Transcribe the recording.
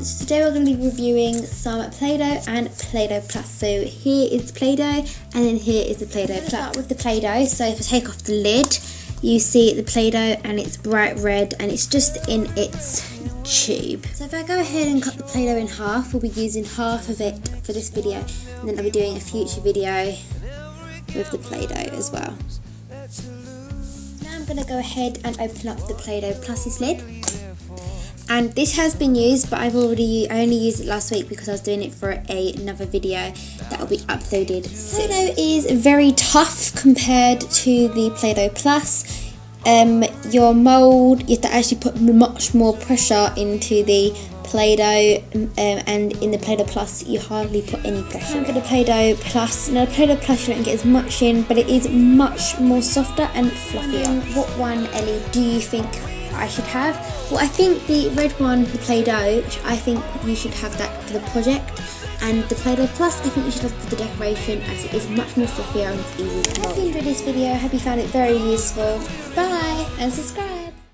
So today we're going to be reviewing some Play-Doh and Play-Doh Plus. So here is Play-Doh and then here is the Play-Doh Plus. Start with the Play-Doh. So if I take off the lid, you see the Play-Doh and it's bright red and it's just in its tube. So if I go ahead and cut the Play-Doh in half, we'll be using half of it for this video and then I'll be doing a future video with the Play-Doh as well. Now I'm going to go ahead and open up the Play-Doh Plus's lid. And this has been used, but I only used it last week because I was doing it for another video that will be uploaded soon. Play-Doh is very tough compared to the Play-Doh Plus. Your mould, you have to actually put much more pressure into the Play-Doh, and in the Play-Doh Plus you hardly put any pressure. Look at the Play-Doh Plus. Now the Play-Doh Plus you don't get as much in, but it is much more softer and fluffier. What one, Ellie, do you think I should have? Well, I think the red one, the Play-Doh, which I think you should have that for the project, and the Play-Doh Plus I think you should have for the decoration, as it is much more fluffier and it's easier to mold. I hope you enjoyed this video. I hope you found it very useful. Bye and subscribe.